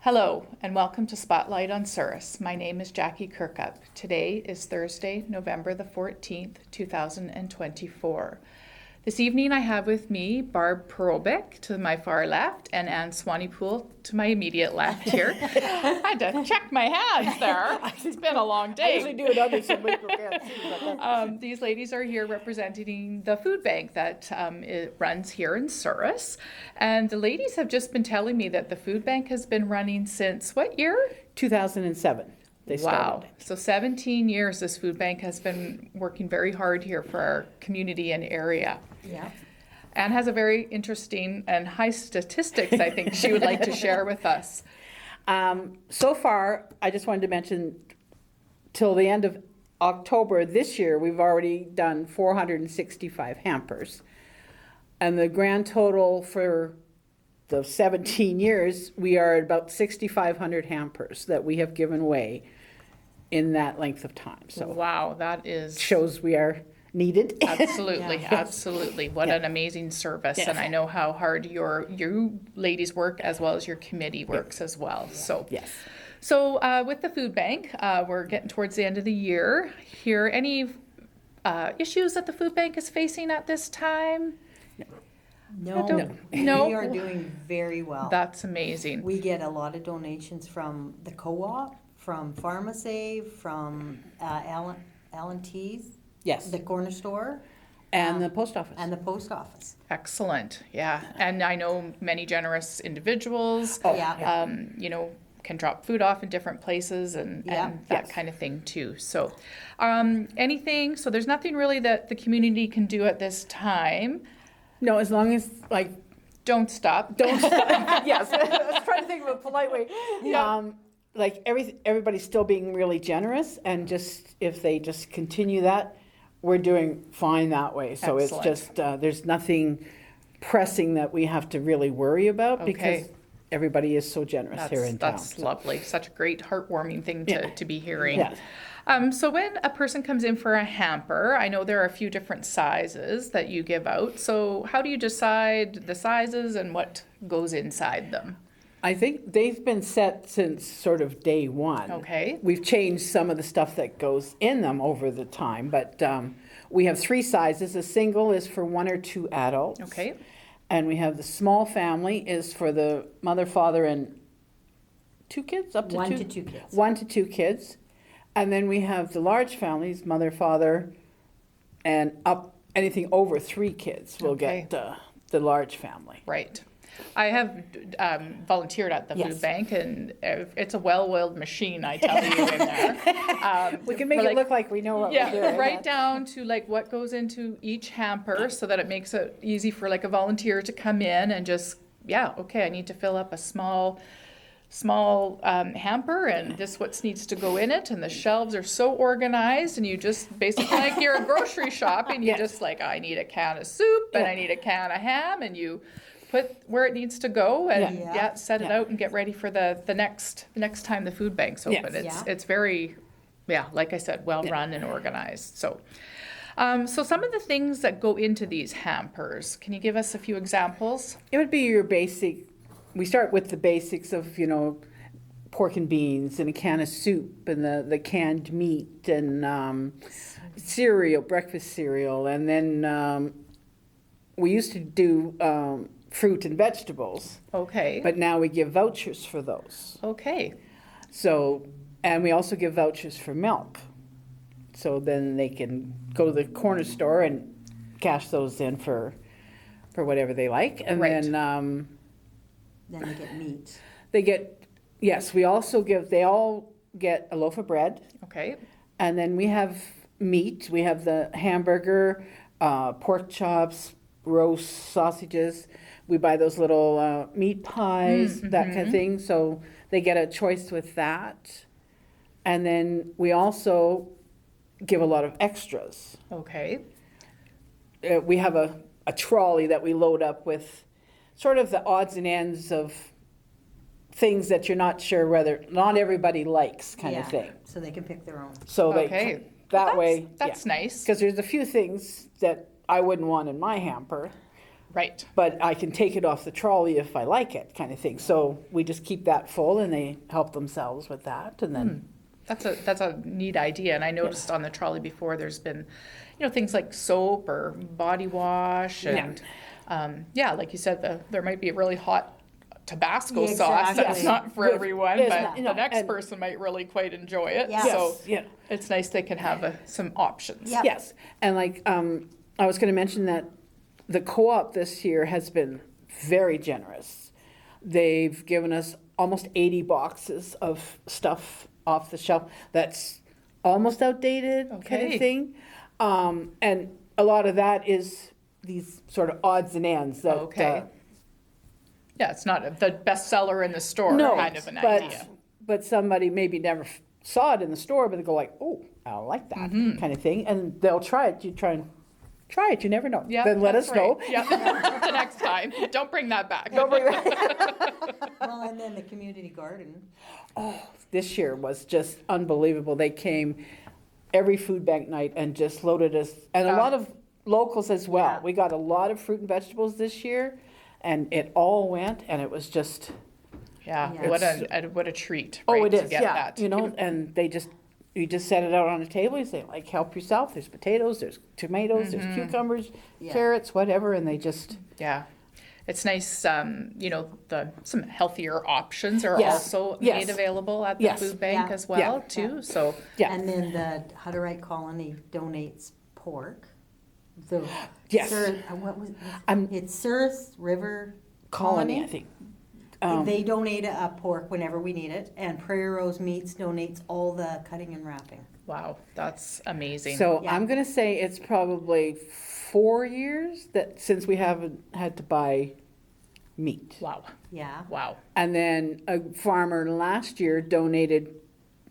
Hello, and welcome to Spotlight on Souris. My name is Jackie Kirkup. Today is Thursday, November the 14th, 2024. This evening I have with me Barbparobec to my far left and Swaenepoel to my immediate left here. I had to check my hands there. It's been a long day. I usually do it other so people can't see. These ladies are here representing the food bank that it runs here in Souris. And the ladies have just been telling me that the food bank has been running since what year? 2007. They started. Wow. So 17 years this food bank has been working very hard here for our community and area. Yeah. Anne has a very interesting and high statistics I think she would like to share with us. So far, I just wanted to mention, till the end of October this year, we've already done 465 hampers. And the grand total for the 17 years, we are at about 6,500 hampers that we have given away in that length of time. So Wow, that is... shows we are needed. Absolutely, absolutely. What an amazing service. Yes. And I know how hard you ladies work as well as your committee works as well. So Yes. So with the food bank, we're getting towards the end of the year here. Any issues that the food bank is facing at this time? No, No. we are doing very well. That's amazing. We get a lot of donations from the co-op, from PharmaSave, from Allen T's, Yes. the corner store, And the post office. and the post office. Excellent. Yeah. And I know many generous individuals, Yeah. can drop food off in different places and that Yes. kind of thing too. So so there's nothing really that the community can do at this time. No, as long as, like, Don't stop. yes, I was trying to think of a polite way. Yeah. Like everybody's still being really generous, and just if they just continue that, we're doing fine that way. So Excellent. it's just there's nothing pressing that we have to really worry about because Okay. everybody is so generous here in town. That's lovely. Such a great heartwarming thing to be hearing. Yes. So when a person comes in for a hamper, I know there are a few different sizes that you give out. So how do you decide the sizes and what goes inside them? I think they've been set since sort of day one. Okay. We've changed some of the stuff that goes in them over the time, but we have three sizes. A single is for 1 or 2 adults. Okay. And we have the small family is for the mother, father, and 2 kids, up to 1 two? to 2 kids. 1 to 2 kids. And then we have the large families, mother, father, and up anything over 3 kids will Okay. get the large family. Right. I have volunteered at the Yes. food bank, and it's a well-oiled machine, I tell you, in there. We can make for it look like we know what we're Yeah, doing. right down to like what goes into each hamper so that it makes it easy for like a volunteer to come in and just, okay, I need to fill up a small hamper and this what needs to go in it, and the shelves are so organized, and you just basically like you're a grocery shop and you Yes. just like, I need a can of soup and Yeah. I need a can of ham, and you put where it needs to go and Yeah. set it Yeah. out and get ready for the next time the food bank's open. Yes. It's very, like I said, well run and organized. So some of the things that go into these hampers, can you give us a few examples? It would be your basic, we start with the basics of, pork and beans and a can of soup and the canned meat and cereal, breakfast cereal. And then we used to do fruit and vegetables, Okay. but now we give vouchers for those. Okay. So, and we also give vouchers for milk. So then they can go to the corner store and cash those in for whatever they like. And Right. then Then they get meat. they get, yes, we also give, they all get a loaf of bread. Okay. And then we have meat. We have the hamburger, pork chops, roast sausages. We buy those little meat pies, that kind of thing. So they get a choice with that. And then we also give a lot of extras. Okay. We have a trolley that we load up with sort of the odds and ends of things that you're not sure whether, not everybody likes kind of Yeah. thing. So they can pick their own. So Okay. that way, That's nice. because there's a few things that I wouldn't want in my hamper Right. but I can take it off the trolley if I like it, kind of thing. So we just keep that full, and they help themselves with that, and then. That's a neat idea, and I noticed on the trolley before there's been, things like soap or body wash, and like you said, there might be a really hot Tabasco Yeah, sauce that's exactly. not for With- everyone, yes, but no, the next and- person might really quite enjoy it. Yeah. So Yes, yeah. it's nice they can have some options. Yeah. Yes, and like, I was gonna mention that the co-op this year has been very generous. They've given us almost 80 boxes of stuff off the shelf that's almost outdated, kind Okay. of thing. And a lot of that is these sort of odds and ends that. Okay. Yeah, it's not the best seller in the store No, kind of an but, idea. but somebody maybe never saw it in the store, but they go like, oh, I like that, Mm-hmm. kind of thing, and they'll try it. You try and try it, you never know. Yeah, Then let that's us know. right. Yeah, the next time. Don't bring that back. Don't bring that. Well, and then the community garden. This year was just unbelievable. They came every food bank night and just loaded us, and a lot of locals as well. Yeah. We got a lot of fruit and vegetables this year, and it all went, and it was just, Yeah, Yeah. what a treat, oh, right, it to is, get yeah. that. And you just set it out on a table, you say, like, help yourself. There's potatoes, there's tomatoes, there's cucumbers, Yeah. carrots, whatever, and they just, Yeah. It's nice, some healthier options are Yes. also Yes. made available at the Yes. food bank Yeah. as well, Yeah. too, so. yeah. And then the Hutterite Colony donates pork. The Yes. what was I'm- it's Souris River Colony, I think. They donate a pork whenever we need it, and Prairie Rose Meats donates all the cutting and wrapping. Wow, that's amazing. So Yeah. I'm gonna say it's probably 4 years that since we haven't had to buy meat. Wow, Yeah. wow. And then a farmer last year donated,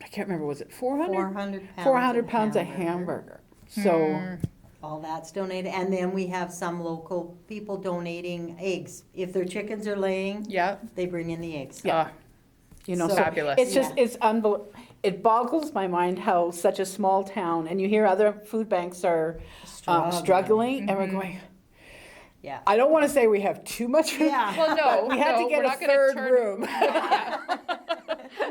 I can't remember, was it 400? 400 pounds. 400 pounds of hamburger. So, All that's donated, and then we have some local people donating eggs. If their chickens are laying, Yeah, they bring in the eggs. yeah, you know, So- so Fabulous. it's just, Yeah. it's unbelievable. It boggles my mind how such a small town, and you hear other food banks are struggling, and we're going, Yeah. I don't want to say we have too much food. Yeah. well, no, We had no, to get we're a not gonna third turn- room.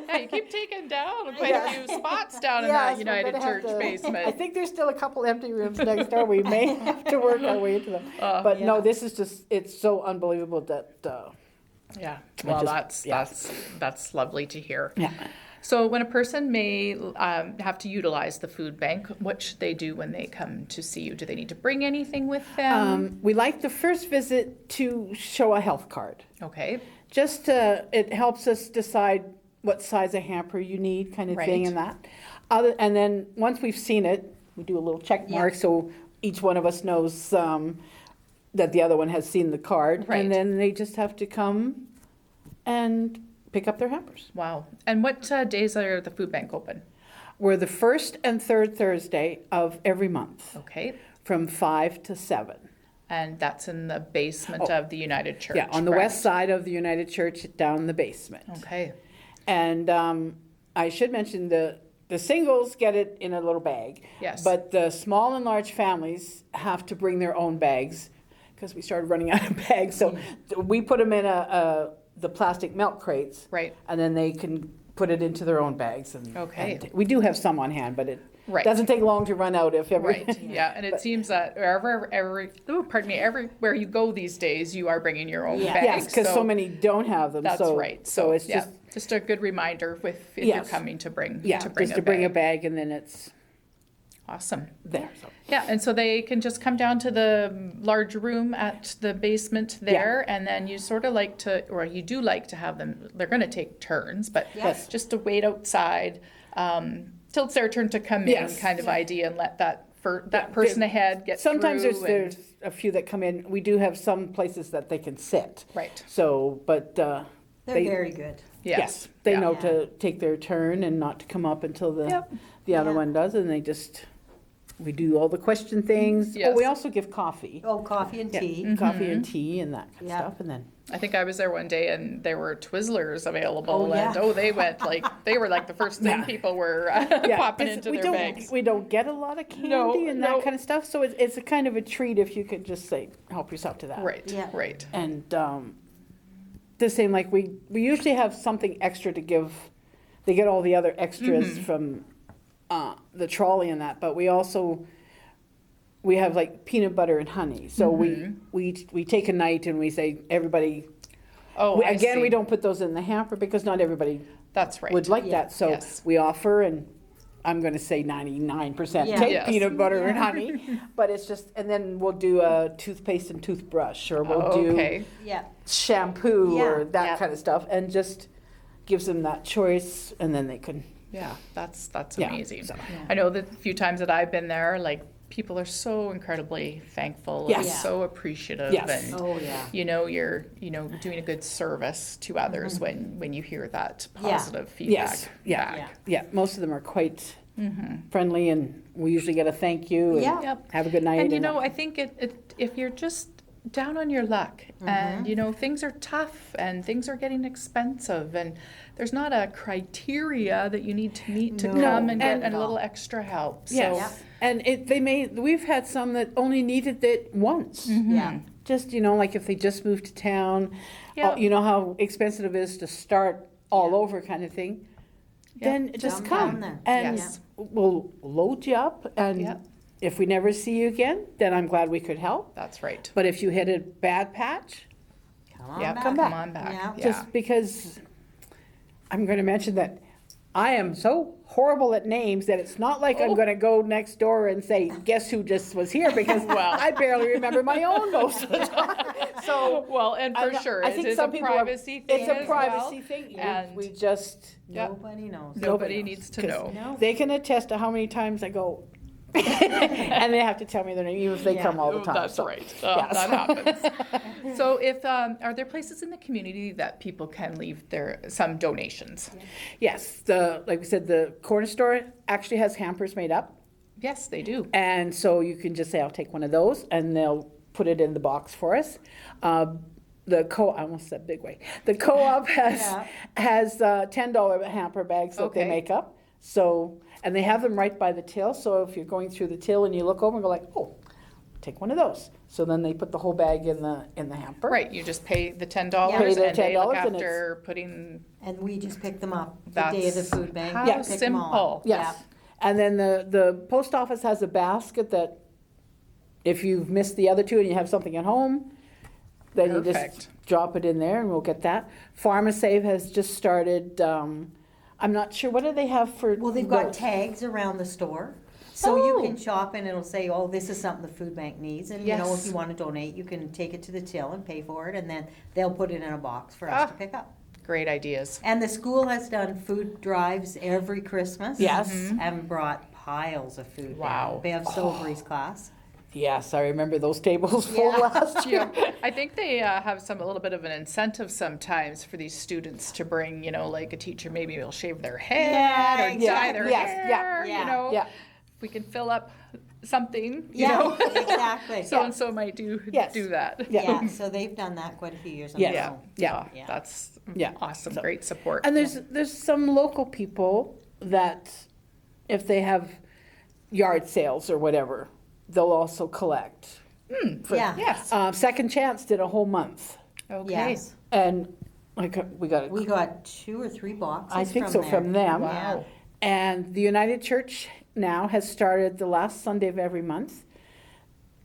Yeah, you keep taking down quite Yeah. a few spots down in Yes, that we're United gonna have Church to- I basement. think there's still a couple empty rooms next door. We may have to work our way into them. But no, Yeah. this is just, it's so unbelievable that, Yeah, I well, just- yeah. that's lovely to hear. yeah. So when a person may have to utilize the food bank, what should they do when they come to see you? Do they need to bring anything with them? We like the first visit to show a health card. Okay, Just, it helps us decide what size of hamper you need, kind of thing, Right. and that. And then, once we've seen it, we do a little check mark, Yeah. so each one of us knows that the other one has seen the card. Right. And then they just have to come and pick up their hampers. wow. And what days are the food bank open? We're the first and third Thursday of every month, Okay, from 5 to 7. and that's in the basement of the United Church. Oh. Yeah, on the correct? west side of the United Church, down the basement. Okay, And I should mention the singles get it in a little bag. Yes. But the small and large families have to bring their own bags because we started running out of bags. So we put them in the plastic milk crates. Right. And then they can put it into their own bags. Okay. And we do have some on hand, but it Right. doesn't take long to run out if ever. right. Yeah, and it seems that everywhere you go these days, you are bringing your own Yeah. bags. Yes, because so many don't have them. That's so, right. So it's yeah, just, a good reminder if you're Yes. coming to bring yeah, to bring just to bring a bag. bag and then it's Awesome. there. So. Yeah, and so they can just come down to the large room at the basement there, and then you sort of like to, or you do like to have them, they're going to take turns, but Yes. just to wait outside till it's their turn to come Yes. in kind of idea and let that Yeah, person there- ahead get Sometimes through. there's a few that come in. We do have some places that they can sit. Right. So, but They're They- very good. Yes. they Yeah. know Yeah. to take their turn and not to come up until the Yep. other Yeah. one does, and they just we do all the question things. Yes. Oh, we also give coffee. Oh, coffee and Yeah, tea. coffee and tea and that kind of Yeah. stuff, and then, I think I was there one day and there were Twizzlers available, Oh, yeah. and they went they were like the first thing Yeah. people were yeah, popping 'cause into we their don't, bags. we don't get a lot of candy No, and no. that kind of stuff, so it's a kind of a treat if you could just say, help yourself to that. Right, Yeah. right. And the same, like we usually have something extra to give. They get all the other extras from the trolley and that, but we have like peanut butter and honey. So we take a night and we say everybody. Oh, I Again, see. we don't put those in the hamper because not everybody That's right. would like Yeah. that. So Yes. we offer, and I'm going to say 99% Yeah. take Yes. peanut butter and Yeah. honey. But it's just, and then we'll do a toothpaste and toothbrush, or we'll Oh, do okay. Yeah. shampoo or Yeah. that Yeah. kind of stuff, and just gives them that choice, and then they can. Yeah, that's Yeah, amazing. so. I know that the few times that I've been there, like people are so incredibly thankful and Yes. so appreciative, Yes. and Oh, yeah. you're doing a good service to others when you hear that Yeah. positive feedback. Yes, yeah, back. Yeah. yeah. Most of them are quite friendly, and we usually get a thank you. And Yeah. Yep. have a good night. And I think if you're just down on your luck and things are tough and things are getting expensive and there's not a criteria that you need to meet to No. come and get And- a little extra help. Yes, So and we've had some that only needed it once. Yeah. Just, like if they just moved to town, Yeah. you know how expensive it is to start all over kind of thing. Yeah. Then just Jump come down there. and Yes. we'll load you up, and Yeah. if we never see you again, then I'm glad we could help. that's right. But if you hit a bad patch, Come on Yeah, back. come come back. on back. Yeah. Yeah. just because I'm going to mention that I am so horrible at names that it's not like I'm Oh. going to go next door and say, guess who just was here, because Well. I barely remember my own most of the time. So Well, and I for know- sure, I it think is some a people are- privacy thing it's a as privacy well. thing. And We just, Yep. Nobody knows. Nobody knows, needs to 'cause know. No. they can attest to how many times I go, and they have to tell me their name, even if they Yeah. come all the Oh, time. That's So, right. yeah, That happens. So if, are there places in the community that people can leave some donations? Yes, like we said, the corner store actually has hampers made up. Yes, they do. And so you can just say, I'll take one of those, and they'll put it in the box for us. I almost said big way. The co-op has $10 hamper bags that they Okay. make up. So, and they have them right by the till. So if you're going through the till and you look over and go like, oh, take one of those. So then they put the whole bag in the hamper. Right, you just pay the $10 Pay the and they look $10 and after putting, And we just pick them up the day of the That's food bank. how pick 'em all simple. up. Yes. And then the post office has a basket that if you've missed the other two and you have something at home, then you just Perfect. drop it in there and we'll get that. PharmaSave has just started, I'm not sure, what do they have for? Well, they've got those? tags around the store. So you Oh. can shop and it'll say, oh, this is something the food bank needs. And, if Yes. you want to donate, you can take it to the till and pay for it. And then they'll put it in a box for us to pick up. Great ideas. And the school has done food drives every Christmas. Yes. And brought piles of food. Wow. Bev Silvery's class. Yes, I remember those tables full Yeah. last year. Yeah, I think they have a little bit of an incentive sometimes for these students to bring, like a teacher maybe will shave their head Yeah, or dye their yes, yeah, hair, yeah, yeah. If we can fill up something, Yeah, exactly. so and so might do Yes. that. Yeah. Yeah, so they've done that quite a few years in Yeah. a Yeah, row. Yeah. Yeah. That's Yeah. awesome. So- Great support. And there's some local people that if they have yard sales or whatever, they'll also collect. For- Yeah. Yes. Second Chance did a whole month, Okay. Yes. and like we got We got 2 or 3 boxes I think from so there. from them. Wow. And the United Church now has started the last Sunday of every month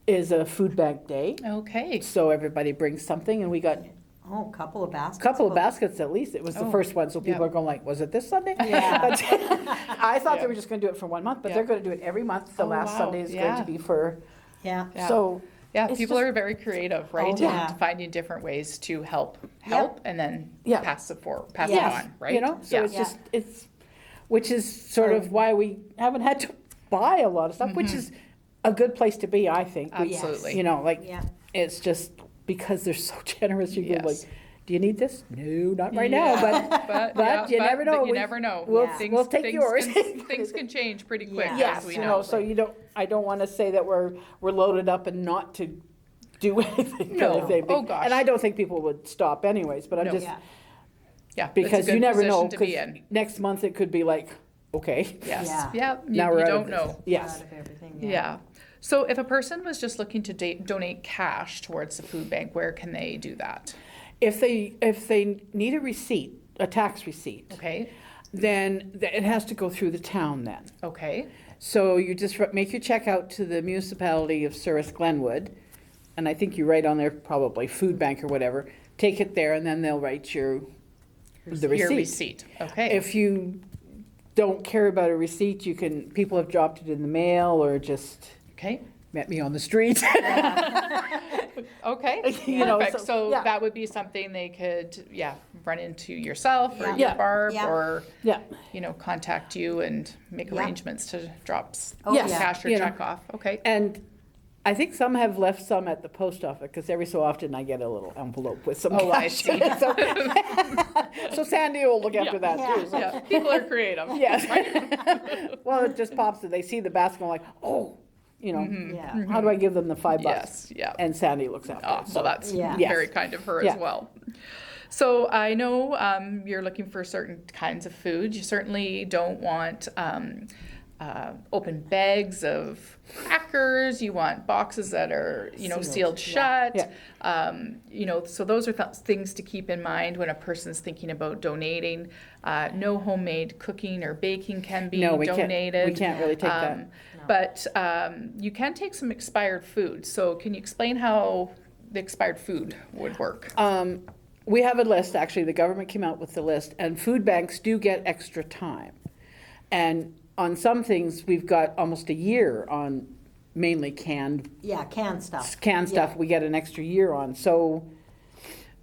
is a food bank day. Okay. So everybody brings something, and we got Oh, a couple of baskets. a couple of full. baskets at least. It was the Oh, first one, so people yeah. are going like, was it this Sunday? Yeah. But I thought Yeah. they were just going to do it for 1 month, but Yeah. they're going to do it every month. The Oh, last wow. Sunday is going Yeah. to be for, Yeah. Yeah. so. Yeah, it's people just- are very creative, right? Oh, yeah. And finding different ways to help, Yep. and then Yeah. pass it Yes. on, right? You know, so Yeah. it's just, which is sort of why we haven't had to buy a lot of stuff, which is a good place to be, I think. We- Absolutely. You know, like, Yeah. it's just because they're so generous, you go like, Yes. do you need this? No, not right now, But, but you never know. You never know. we'll, Yeah. we'll take yours. Things can change pretty quick, Yeah. as Yes, we you know. know, so I don't want to say that we're loaded up and not to do anything. No. kind of thing. Oh, gosh. And I don't think people would stop anyways, but I'm No. just, Yeah. Yeah, it's a because good you never know, position to be because in. next month it could be like, okay. Yes, Yeah. yeah, Now you we're out don't of know. this. Yes. Out of everything, Yeah. So if a person was just looking to donate cash towards the food bank, where can they do that? If they need a receipt, a tax receipt, Okay, then it has to go through the town then. okay, So you just make your check out to the municipality of Souris Glenwood, and I think you write on there probably food bank or whatever. Take it there, and then they'll write the your receipt. receipt, okay. If you don't care about a receipt, people have dropped it in the mail or just Okay, met me on the street. okay, You know, perfect. so- So yeah. that would be something they could, run into yourself or Yeah. your Yeah. Barb Yeah. or, Yeah, contact you and make Yeah. arrangements to drop Oh, Yes. yeah. cash or You know. check off. Okay, and I think some have left some at the post office, because every so often I get a little envelope with some Oh, I cash. see. So Sandy will look after that Yeah. too. so- yeah, people are creative. Yes. Well, it just pops, they see the basket, and like, oh, Yeah. how do I give them the $5? Yes, yeah. And Sandy looks after Oh, it. well, that's Yeah. very Yes. kind of her Yeah. as well. So I know you're looking for certain kinds of food. You certainly don't want open bags of crackers. You want boxes that are, sealed shut. Yeah. So those are things to keep in mind when a person's thinking about donating. No homemade cooking or baking can be No, donated. we can't really take that. But you can take some expired food. So can you explain how the expired food would work? We have a list, actually, the government came out with the list, and food banks do get extra time. And on some things, we've got almost a year on mainly canned Yeah, canned stuff. stuff, we get an extra year on, so,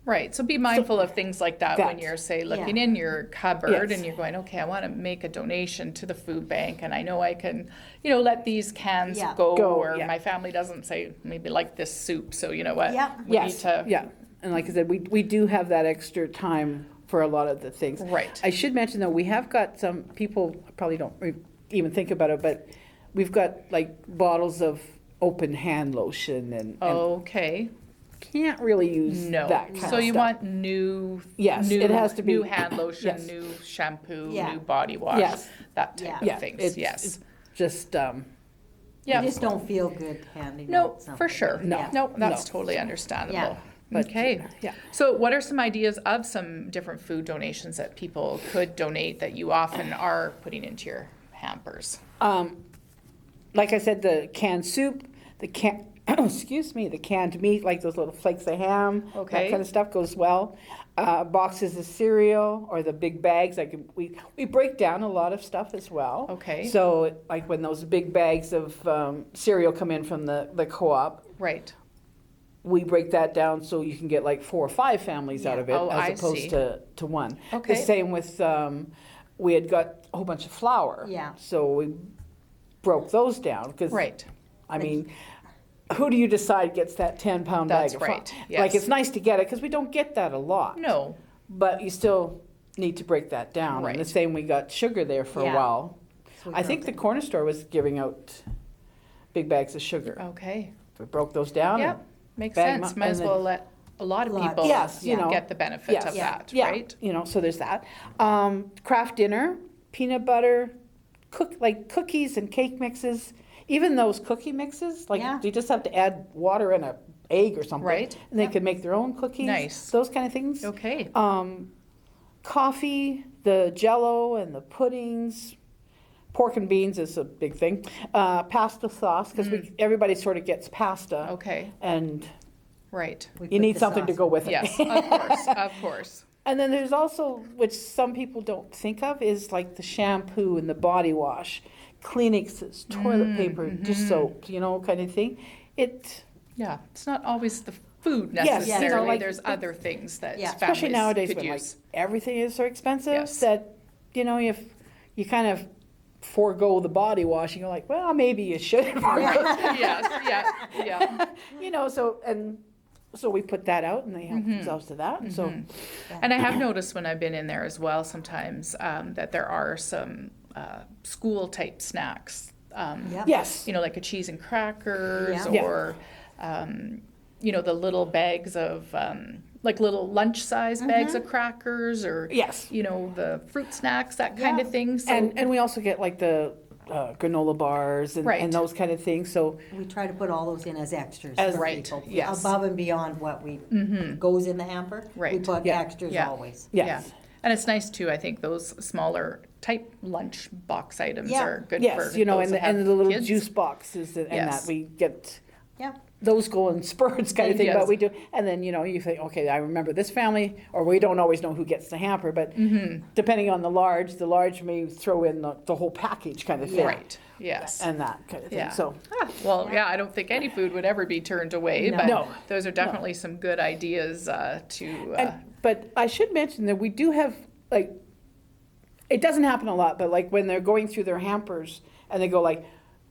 Right, so be mindful of things like that when That. you're, say, looking Yeah. in your cupboard Yes. and you're going, okay, I want to make a donation to the food bank and I know I can, let these cans Yeah. go, Go, or yeah. my family doesn't say, maybe like this soup, so you know what? Yeah. We yes, need to, yeah. And like I said, we do have that extra time for a lot of the things. Right. I should mention, though, we have got some, people probably don't even think about it, but we've got like bottles of open hand lotion and Okay, can't really use no. that kind of So you stuff. want new, Yes, new, it has to be- new hand lotion, yes. new shampoo, Yeah. new body wash, Yes. that type Yeah. of things, it's- yes. it's just, Yeah. You just don't feel good handing No, out something. for sure. No. No, that's No. totally understandable. Yeah. but, Okay. yeah. So what are some ideas of some different food donations that people could donate that you often are putting into your hampers? Like I said, the canned soup, the the canned meat, like those little flakes of ham, Okay. that kind of stuff goes well. Boxes of cereal or the big bags, like we break down a lot of stuff as well. Okay. So like when those big bags of cereal come in from the co-op, Right. we break that down so you can get like 4 or 5 families out Yeah. of it, Oh, I as opposed see. to one. Okay. The same with, we had got a whole bunch of flour. Yeah. So we broke those down, because, Right. I mean, who do you decide gets that 10-pound bag That's of flour? right, yes. Like, it's nice to get it, because we don't get that a lot. No. But you still need to break that down. And the Right. same, we got sugar there for a Yeah. while. So we I think broke the it. corner store was giving out big bags of sugar. Okay. We broke those down. Yeah. and Makes bag 'em sense. up Might and as then- well let a lot of Lot. people Yes, you know. get the benefit Yes. of Yeah. that, Yeah, right? so there's that. Craft dinner, peanut butter, cookies and cake mixes. Even those cookie mixes, like Yeah. you just have to add water and an egg or something, Right. and they Yeah. can make their own cookies. Nice. Those kind of things. Okay. Coffee, the Jello and the puddings. Pork and beans is a big thing. Pasta sauce, because everybody sort of gets pasta, Okay. and Right. We you put need the something to sauce go in. with it. Yes, of course, of course. And then there's also, which some people don't think of, is like the shampoo and the body wash, Kleenexes, toilet paper, dish soap, kind of thing. Yeah, it's not always the food Yes, necessarily. like, there's other things that Yeah. families especially nowadays could when use. like everything is so expensive, Yes. that, if you kind of forego the body wash, and you're like, well, maybe you should. Right. Yes, yeah, yeah. So, and So we put that out and they help themselves to that. And so, And I have noticed when I've been in there as well sometimes that there are some school type snacks. Yep. yes. You know, like a cheese and crackers Yeah. or, you know, the little bags of, like little lunch size bags of crackers or, Yes. you know, the fruit snacks, that kind Yeah. of thing. So, And we also get like the granola bars Right. and those kind of things. So, We try to put all those in as extras As- for Right, people. yes. Above and beyond what we, goes in the hamper. We Right. put Yeah. extras Yeah. always. yes. yeah. And it's nice too, I think those smaller type lunch box items Yeah. are good Yes, for you know, those that and have the little kids. juice boxes and Yes. that we get. Yeah. Those go in spurts kind of thing, Yes. but we do, and then, you know, you think, okay, I remember this family, or we don't always know who gets the hamper, but depending on the large may throw in the whole package kind of thing. Right, yes. And that kind of thing, Yeah. so. Well, yeah, I don't think any food would ever be turned away, No. but No. those are definitely some good ideas to, But I should mention that we do have, like, it doesn't happen a lot, but like when they're going through their hampers and they go like,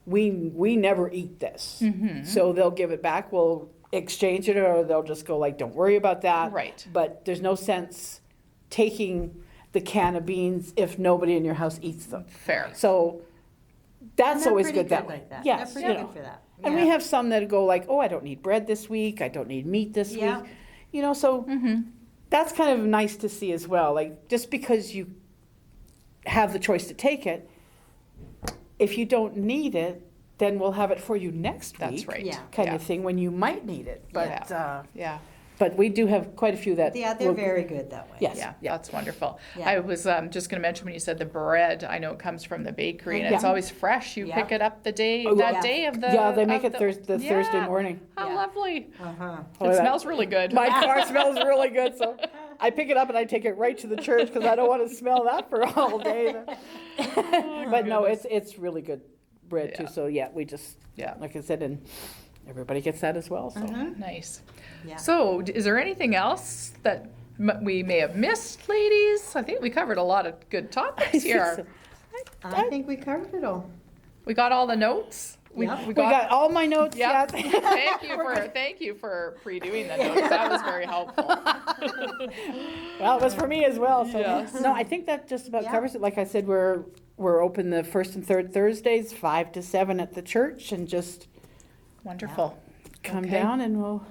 we never eat this. So they'll give it back, we'll exchange it, or they'll just go like, don't worry about that. Right. But there's no sense taking the can of beans if nobody in your house eats them. fair. So And that's they're always pretty good that way. like that. Yes, They're you pretty know. good for that. And we Yeah. have some that go like, oh, I don't need bread this week, I don't need meat this Yeah. week. You know, so that's kind of nice to see as well. Like, just because you have the choice to take it, if you don't need it, then we'll have it for you next week. That's right. Yeah. Kind Yeah. of thing, when you might need it. But, Yeah. but we do have quite a few that. Yeah, they're will- very good that way. Yes. Yeah, yeah. that's wonderful. Yeah. I was just going to mention when you said the bread, I know it comes from the bakery and it's Yeah. always fresh. You Yeah. pick it up the day, Oh, that yeah. day of the. Yeah, they make of it Thursday Yeah. morning. How Yeah. lovely. Uh-huh. Oh, It that- smells really good. My car smells really good, so I pick it up and I take it right to the church because I don't want to smell that for all day. But no, it's really good bread too. Yeah. So yeah, we just, Yeah. like I said, and everybody gets that as well. So Nice. Yeah. So, is there anything else that we may have missed, ladies? I think we covered a lot of good topics here. I think we covered it all. We got all the notes. Yep. We got all my notes. Yep. Yes. Thank you for pre-doing the notes. That was very helpful. Well, it was for me as well. So Yes. no, I think that just about Yeah. covers it. Like I said, we're open the first and third Thursdays, 5 to 7 at the church, and just Wonderful. come Okay. down and we'll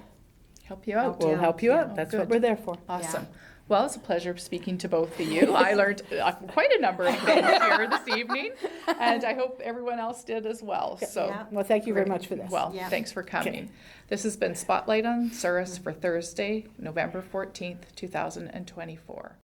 Help you out. we'll Yeah. help you Yeah. out. That's Good. what we're there for. Awesome. Well, it's a pleasure speaking to both of you. I learned quite a number of things here this evening, and I hope everyone else did as well. So, Yeah. Well, thank you very much for this. well, Yeah. thanks for coming. This has been Spotlight on Souris for Thursday, November 14th, 2024.